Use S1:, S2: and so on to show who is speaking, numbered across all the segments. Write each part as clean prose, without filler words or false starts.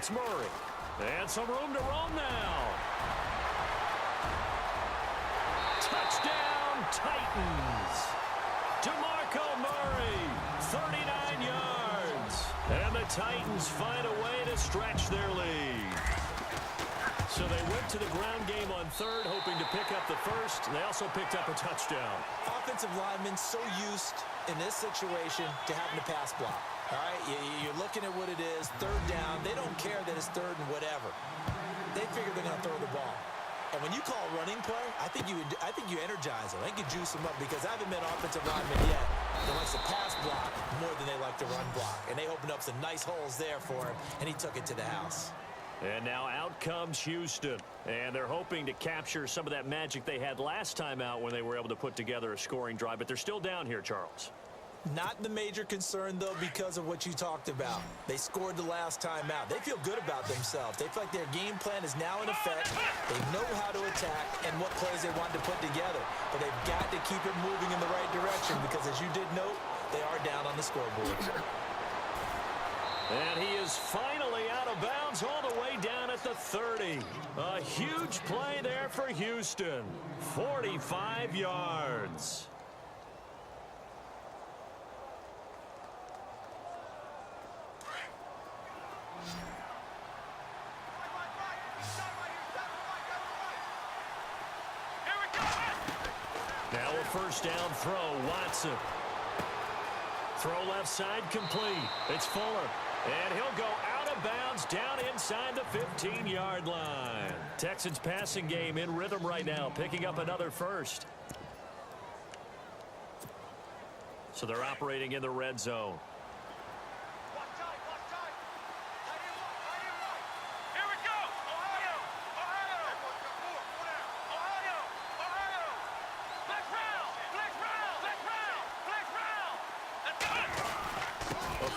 S1: It's Murray. And some room to roam now. Touchdown, Titans. DeMarco Murray, 39 yards. And the Titans find a way to stretch their lead. So they went to the ground game on third, hoping to pick up the first. They also picked up a touchdown.
S2: Offensive linemen so used in this situation to having to pass block. All right, you're looking at what it is, third down. They don't care that it's third and whatever. They figure they're going to throw the ball. And when you call running play, I think you energize them. I think you juice them up because I haven't met offensive linemen yet that likes to pass block more than they like to run block. And they opened up some nice holes there for him, and he took it to the house.
S1: And now out comes Houston. And they're hoping to capture some of that magic they had last time out when they were able to put together a scoring drive. But they're still down here, Charles.
S2: Not the major concern, though, because of what you talked about. They scored the last time out. They feel good about themselves. They feel like their game plan is now in effect. They know how to attack and what plays they want to put together. But they've got to keep it moving in the right direction because, as you did note, they are down on the scoreboard.
S1: And he is finally out of bounds all the way down at the 30. A huge play there for Houston. 45 yards. Now a first down throw, Watson. Throw left side complete. It's Fuller. And he'll go out of bounds down inside the 15-yard line. Texans passing game in rhythm right now, picking up another first. So they're operating in the red zone.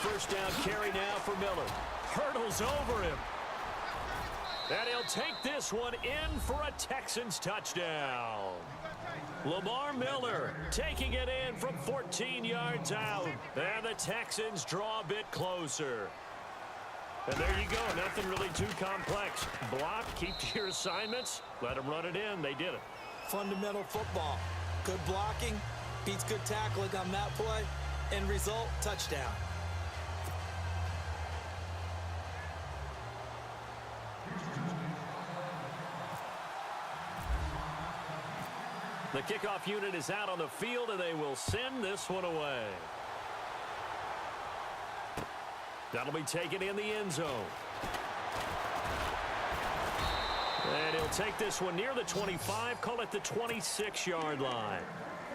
S1: First down carry now for Miller. Hurdles over him. And he'll take this one in for a Texans touchdown. Lamar Miller taking it in from 14 yards out. And the Texans draw a bit closer. And there you go. Nothing really too complex. Block, keep to your assignments. Let them run it in. They did it.
S2: Fundamental football. Good blocking. Beats good tackling on that play. End result, touchdown.
S1: The kickoff unit is out on the field, and they will send this one away. That'll be taken in the end zone. And he'll take this one near the 25, call it the 26-yard line.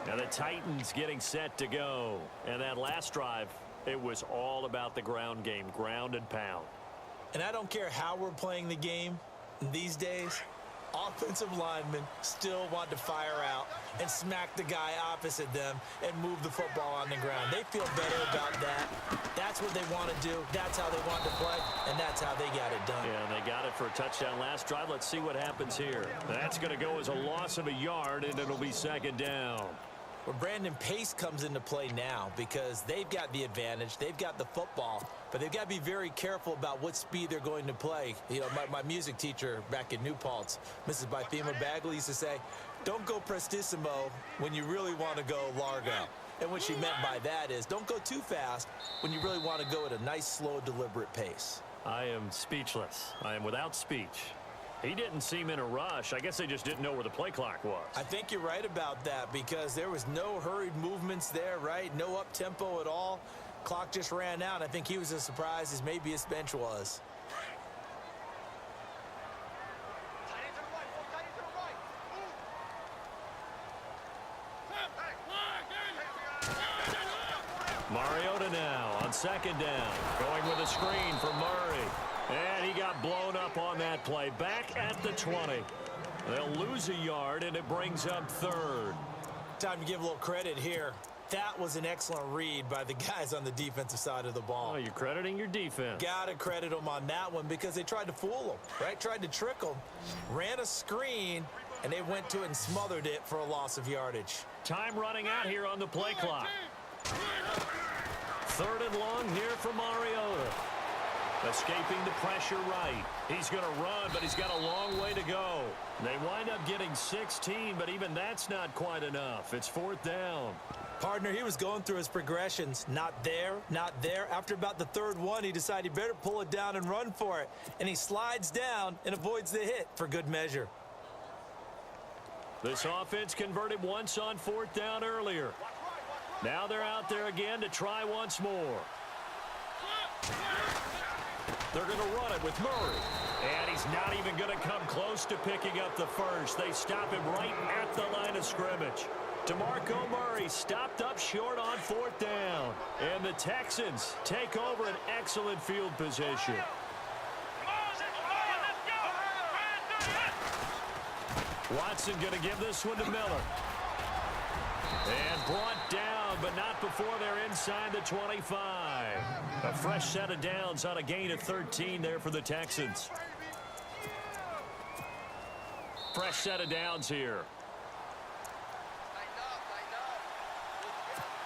S1: Now the Titans getting set to go. And that last drive, it was all about the ground game, ground and pound.
S2: And I don't care how we're playing the game these days. Offensive linemen still want to fire out and smack the guy opposite them and move the football on the ground. They feel better about that. That's what they want to do. That's how they want to play, and that's how they got it done.
S1: Yeah, and they got it for a touchdown last drive. Let's see what happens here. That's going to go as a loss of a yard, and it'll be second down.
S2: Well, Brandon, pace comes into play now because they've got the advantage. They've got the football, but they've got to be very careful about what speed they're going to play. You know, my music teacher back in New Paltz, Mrs. Bythema Bagley, used to say, don't go prestissimo when you really want to go largo. And what she meant by that is don't go too fast when you really want to go at a nice, slow, deliberate pace.
S1: I am speechless. I am without speech. He didn't seem in a rush. I guess they just didn't know where the play clock was.
S2: I think you're right about that because there was no hurried movements there, right? No up-tempo at all. Clock just ran out. I think he was as surprised as maybe his bench was.
S1: Mariota now on second down. Going with a screen for Murray. And he got blown up on that play. Back at the 20. They'll lose a yard, and it brings up third.
S2: Time to give a little credit here. That was an excellent read by the guys on the defensive side of the ball.
S1: Oh, you're crediting your defense.
S2: Got to credit them on that one because they tried to fool them, right? Tried to trick them. Ran a screen, and they went to it and smothered it for a loss of yardage.
S1: Time running out here on the play clock. Third and long here for Mariota. Escaping the pressure right. He's going to run, but he's got a long way to go. They wind up getting 16, but even that's not quite enough. It's 4th down.
S2: Partner, he was going through his progressions. Not there, not there. After about the 3rd one, he decided he better pull it down and run for it. And he slides down and avoids the hit for good measure.
S1: This offense converted once on 4th down earlier. Now they're out there again to try once more. They're going to run it with Murray. And he's not even going to come close to picking up the first. They stop him right at the line of scrimmage. DeMarco Murray stopped up short on 4th down. And the Texans take over an excellent field position. Watson going to give this one to Miller. And brought down, but not before they're inside the 25. A fresh set of downs on a gain of 13 there for the Texans. Fresh set of downs here.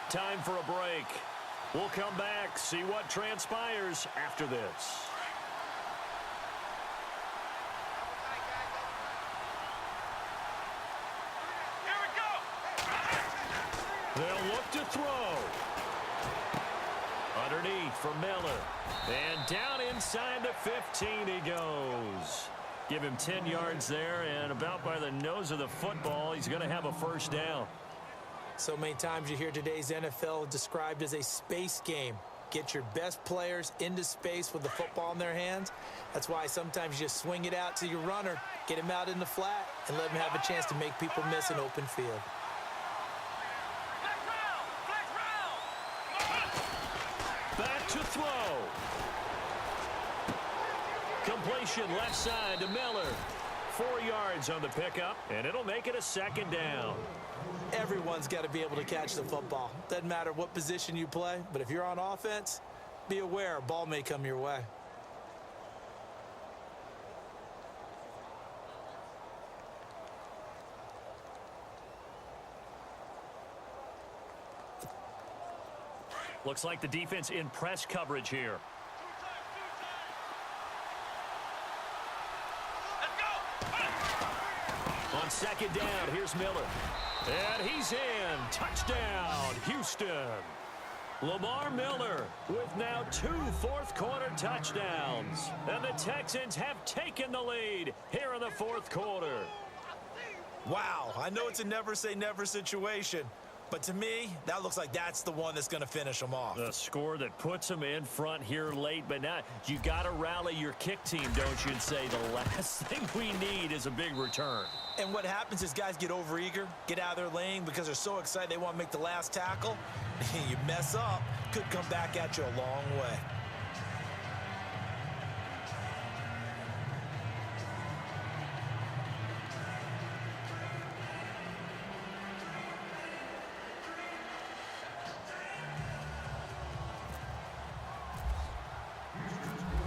S1: Time for a break. We'll come back, see what transpires after this. They'll look to throw. Underneath for Miller. And down inside the 15 he goes. Give him 10 yards there, and about by the nose of the football, he's going to have a first down.
S2: So many times you hear today's NFL described as a space game. Get your best players into space with the football in their hands. That's why sometimes you just swing it out to your runner, get him out in the flat, and let him have a chance to make people miss an open field.
S1: Back to throw. Completion left side to Miller. 4 yards on the pickup, and it'll make it a 2nd down.
S2: Everyone's got to be able to catch the football. Doesn't matter what position you play, but if you're on offense, be aware a ball may come your way.
S1: Looks like the defense in press coverage here. On 2nd down, here's Miller. And he's in. Touchdown, Houston. Lamar Miller with now 2 fourth-quarter touchdowns. And the Texans have taken the lead here in the 4th quarter.
S2: Wow, I know it's a never-say-never situation, but to me, that looks like that's the one that's going to finish them off.
S1: The score that puts them in front here late, but now you got to rally your kick team, don't you, and say the last thing we need is a big return.
S2: And what happens is guys get overeager, get out of their lane because they're so excited they want to make the last tackle. You mess up, could come back at you a long way.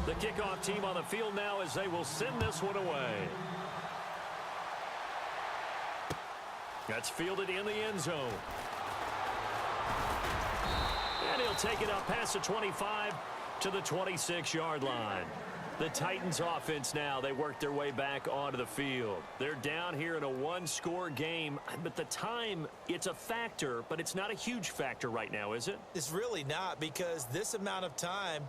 S1: The kickoff team on the field now as they will send this one away. That's fielded in the end zone. And he'll take it up past the 25 to the 26-yard line. The Titans offense now, they work their way back onto the field. They're down here in a 1-score game, but the time, it's a factor, but it's not a huge factor right now, is it?
S2: It's really not, because this amount of time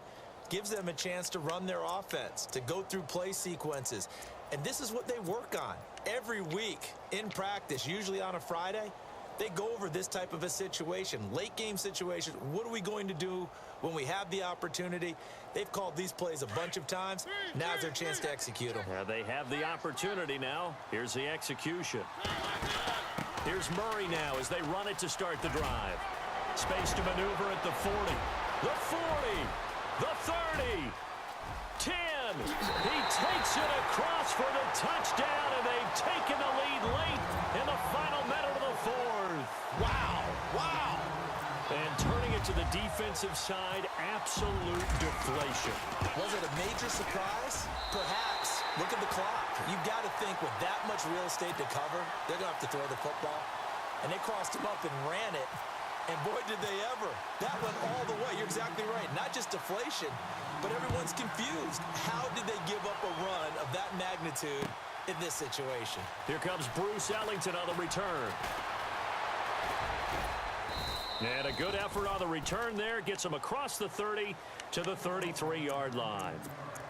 S2: gives them a chance to run their offense, to go through play sequences. And this is what they work on every week in practice, usually on a Friday. They go over this type of a situation, late game situation. What are we going to do when we have the opportunity? They've called these plays a bunch of times. Now's their chance to execute them.
S1: Yeah, they have the opportunity now. Here's the execution. Here's Murray now as they run it to start the drive. Space to maneuver at the 40. The 40. The 30. 10. He takes it across for the touchdown, and they've taken the lead late in the final minute of the 4th.
S2: Wow. Wow.
S1: And turning it to the defensive side, absolute deflation.
S2: Was it a major surprise? Perhaps. Look at the clock. You've got to think with that much real estate to cover, they're going to have to throw the football. And they crossed him up and ran it. And boy, did they ever. That went all the way. You're exactly right. Not just deflation, but everyone's confused. How did they give up a run of that magnitude in this situation?
S1: Here comes Bruce Ellington on the return. And a good effort on the return there. Gets him across the 30 to the 33-yard line.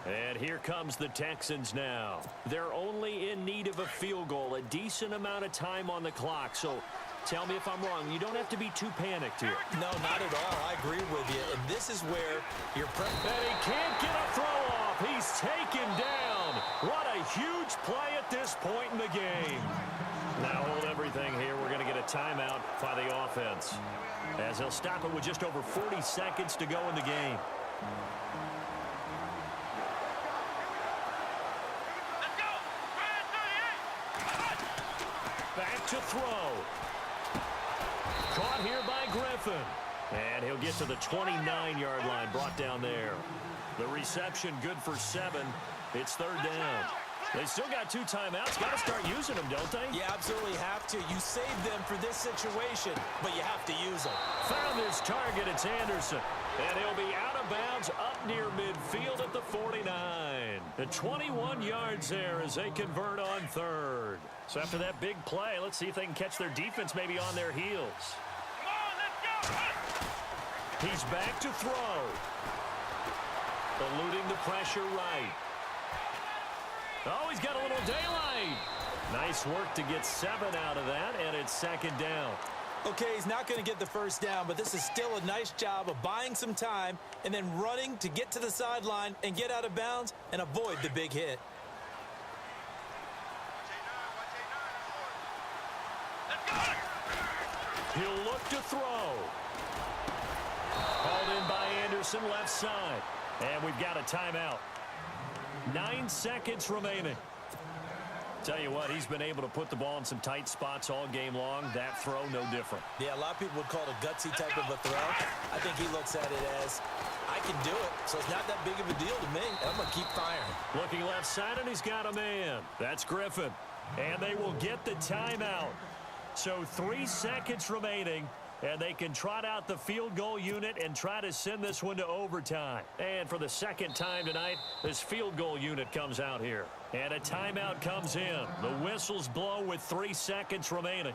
S1: And here comes the Texans now. They're only in need of a field goal, a decent amount of time on the clock. So tell me if I'm wrong. You don't have to be too panicked here.
S2: No, not at all. I agree with you. And this is where you're...
S1: And he can't get a throw off. He's taken down. What a huge play at this point in the game. Now hold everything here. We're going to get a timeout by the offense, as they'll stop it with just over 40 seconds to go in the game. Back to throw. Caught here by Griffin. And he'll get to the 29-yard line, brought down there. The reception good for 7. It's third down. They still got 2 timeouts. Got to start using them, don't they?
S2: You absolutely have to. You save them for this situation, but you have to use them.
S1: Found his target. It's Anderson. And he'll be out of bounds up near midfield at the 49. The 21 yards there as they convert on third. So after that big play, let's see if they can catch their defense maybe on their heels.
S3: Come on, let's go.
S1: He's back to throw. Eluding the pressure right. Oh, he's got a little daylight. Nice work to get 7 out of that, and it's second down.
S2: Okay, he's not going to get the first down, but this is still a nice job of buying some time and then running to get to the sideline and get out of bounds and avoid the big hit.
S1: He'll look to throw. Called in by Anderson, left side. And we've got a timeout. 9 seconds remaining. Tell you what, he's been able to put the ball in some tight spots all game long. That throw, no different.
S2: Yeah, a lot of people would call it a gutsy type of a throw. I think he looks at it as, I can do it, so it's not that big of a deal to me. I'm going to keep firing.
S1: Looking left side, and he's got a man. That's Griffin. And they will get the timeout. So 3 seconds remaining. And they can trot out the field goal unit and try to send this one to overtime. And for the second time tonight, this field goal unit comes out here. And a timeout comes in. The whistles blow with 3 seconds remaining.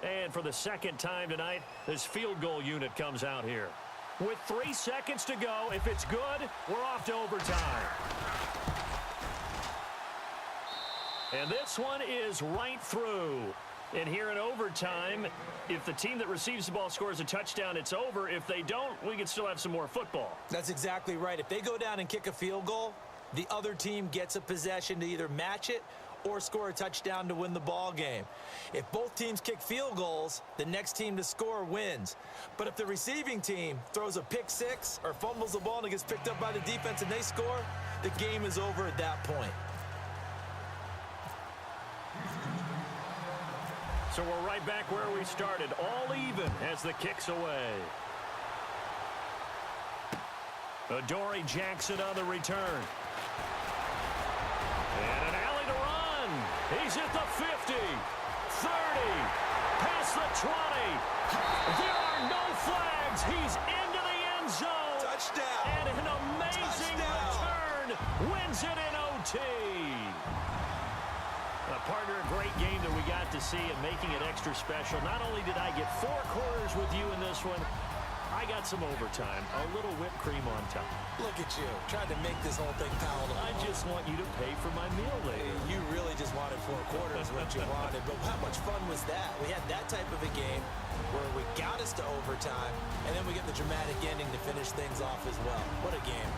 S1: And for the second time tonight, this field goal unit comes out here. With 3 seconds to go, if it's good, we're off to overtime. And this one is right through. And here in overtime, if the team that receives the ball scores a touchdown, it's over. If they don't, we can still have some more football.
S2: That's exactly right. If they go down and kick a field goal, the other team gets a possession to either match it or score a touchdown to win the ball game. If both teams kick field goals, the next team to score wins. But if the receiving team throws a pick six or fumbles the ball and it gets picked up by the defense and they score, the game is over at that point.
S1: So we're right back where we started, all even as the kick's away. Adoree Jackson on the return. And an alley to run. He's at the 50, 30, past the 20. There are no flags. He's into the end zone.
S2: Touchdown.
S1: And an amazing return wins it in OT. Partner, a great game that we got to see and making it extra special. Not only did I get 4 quarters with you in this one, I got some overtime, a little whipped cream on top.
S2: Look at you, trying to make this whole thing palatable.
S1: I just want you to pay for my meal later.
S2: You really just wanted 4 quarters, what you wanted. But how much fun was that? We had that type of a game where we got us to overtime, and then we get the dramatic ending to finish things off as well. What a game.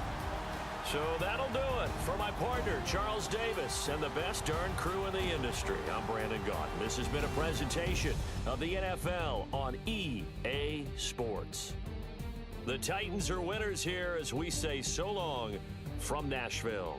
S1: So that'll do it for my partner, Charles Davis, and the best darn crew in the industry. I'm Brandon Gaudin. This has been a presentation of the NFL on EA Sports. The Titans are winners here as we say so long from Nashville.